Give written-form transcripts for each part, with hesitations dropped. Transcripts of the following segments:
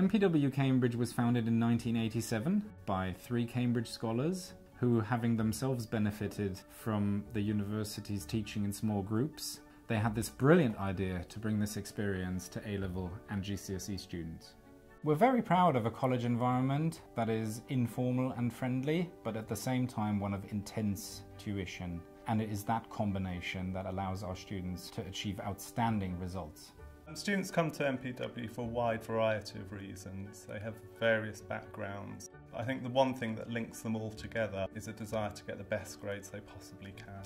MPW Cambridge was founded in 1987 by 3 Cambridge scholars who, having themselves benefited from the university's teaching in small groups, they had this brilliant idea to bring this experience to A-level and GCSE students. We're very proud of a college environment that is informal and friendly, but at the same time one of intense tuition. And it is that combination that allows our students to achieve outstanding results. Students come to MPW for a wide variety of reasons. They have various backgrounds. I think the one thing that links them all together is a desire to get the best grades they possibly can.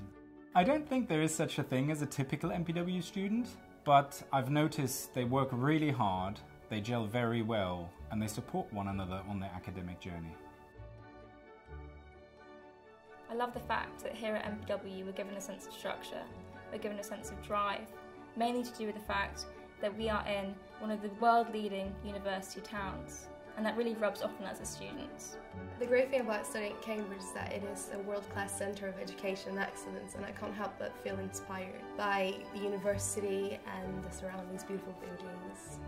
I don't think there is such a thing as a typical MPW student, but I've noticed they work really hard, they gel very well, and they support one another on their academic journey. I love the fact that here at MPW we're given a sense of structure, we're given a sense of drive, mainly to do with the fact that we are in one of the world-leading university towns, and that really rubs off on us as students. The great thing about studying at Cambridge is that it is a world-class centre of education and excellence, and I can't help but feel inspired by the university and the surroundings, beautiful buildings.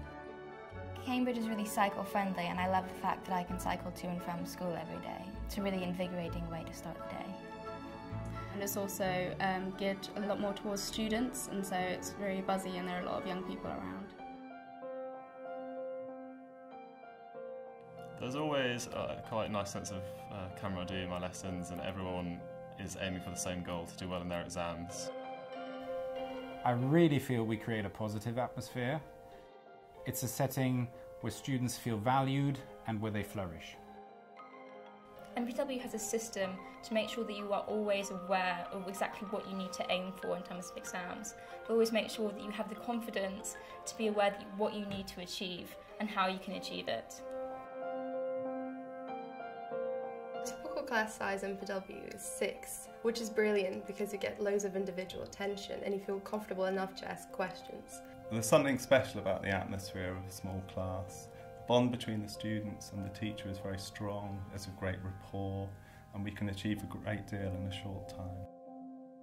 Cambridge is really cycle-friendly, and I love the fact that I can cycle to and from school every day. It's a really invigorating way to start the day. And it's also geared a lot more towards students, and so it's very buzzy and there are a lot of young people around. There's always quite a nice sense of camaraderie in my lessons, and everyone is aiming for the same goal, to do well in their exams. I really feel we create a positive atmosphere. It's a setting where students feel valued and where they flourish. MPW has a system to make sure that you are always aware of exactly what you need to aim for in terms of exams. But always make sure that you have the confidence to be aware that what you need to achieve and how you can achieve it. Typical class size MPW is 6, which is brilliant because you get loads of individual attention and you feel comfortable enough to ask questions. There's something special about the atmosphere of a small class. The bond between the students and the teacher is very strong, there's a great rapport, and we can achieve a great deal in a short time.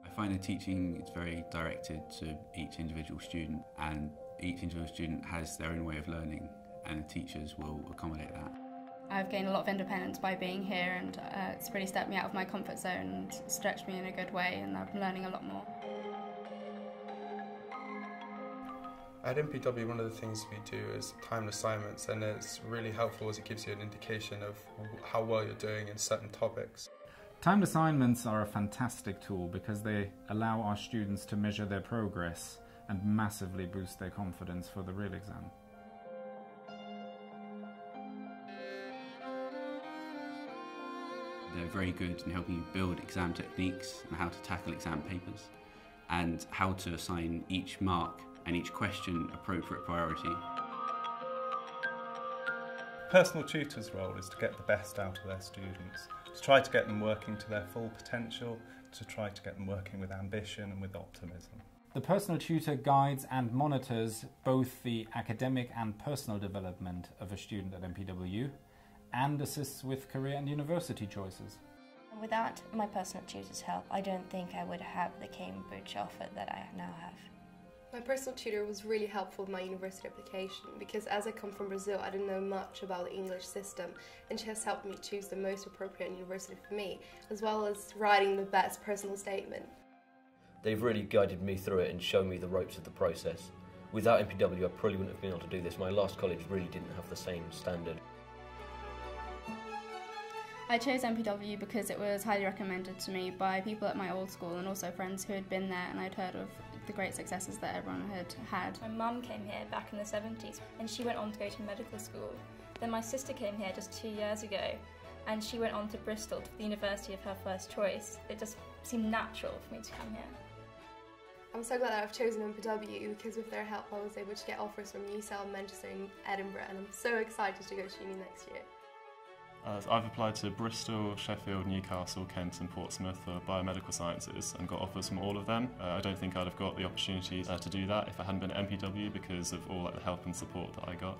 I find the teaching is very directed to each individual student, and each individual student has their own way of learning, and the teachers will accommodate that. I've gained a lot of independence by being here, and it's really stepped me out of my comfort zone and stretched me in a good way, and I've been learning a lot more. At MPW, one of the things we do is timed assignments, and it's really helpful as it gives you an indication of how well you're doing in certain topics. Timed assignments are a fantastic tool because they allow our students to measure their progress and massively boost their confidence for the real exam. They're very good in helping you build exam techniques and how to tackle exam papers, and how to assign each mark and each question appropriate priority. Personal tutor's role is to get the best out of their students, to try to get them working to their full potential, to try to get them working with ambition and with optimism. The personal tutor guides and monitors both the academic and personal development of a student at MPW and assists with career and university choices. Without my personal tutor's help, I don't think I would have the Cambridge offer that I now have. My personal tutor was really helpful in my university application because as I come from Brazil, I didn't know much about the English system, and she has helped me choose the most appropriate university for me, as well as writing the best personal statement. They've really guided me through it and shown me the ropes of the process. Without MPW, I probably wouldn't have been able to do this. My last college really didn't have the same standard. I chose MPW because it was highly recommended to me by people at my old school and also friends who had been there, and I'd heard of the great successes that everyone had had. My mum came here back in the 70s and she went on to go to medical school. Then my sister came here just 2 years ago and she went on to Bristol, to the university of her first choice. It just seemed natural for me to come here. I'm so glad that I've chosen MPW because with their help I was able to get offers from UCL, Manchester and Edinburgh, and I'm so excited to go to uni next year. I've applied to Bristol, Sheffield, Newcastle, Kent and Portsmouth for biomedical sciences and got offers from all of them. I don't think I'd have got the opportunity to do that if I hadn't been at MPW because of all the help and support that I got.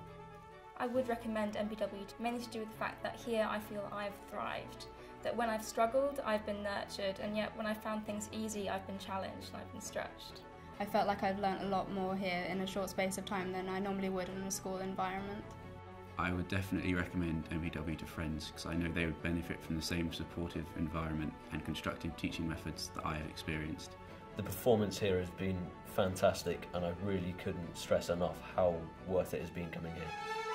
I would recommend MPW mainly to do with the fact that here I feel I've thrived. That when I've struggled, I've been nurtured, and yet when I've found things easy, I've been challenged and I've been stretched. I felt like I've learnt a lot more here in a short space of time than I normally would in a school environment. I would definitely recommend MPW to friends because I know they would benefit from the same supportive environment and constructive teaching methods that I have experienced. The performance here has been fantastic and I really couldn't stress enough how worth it has been coming here.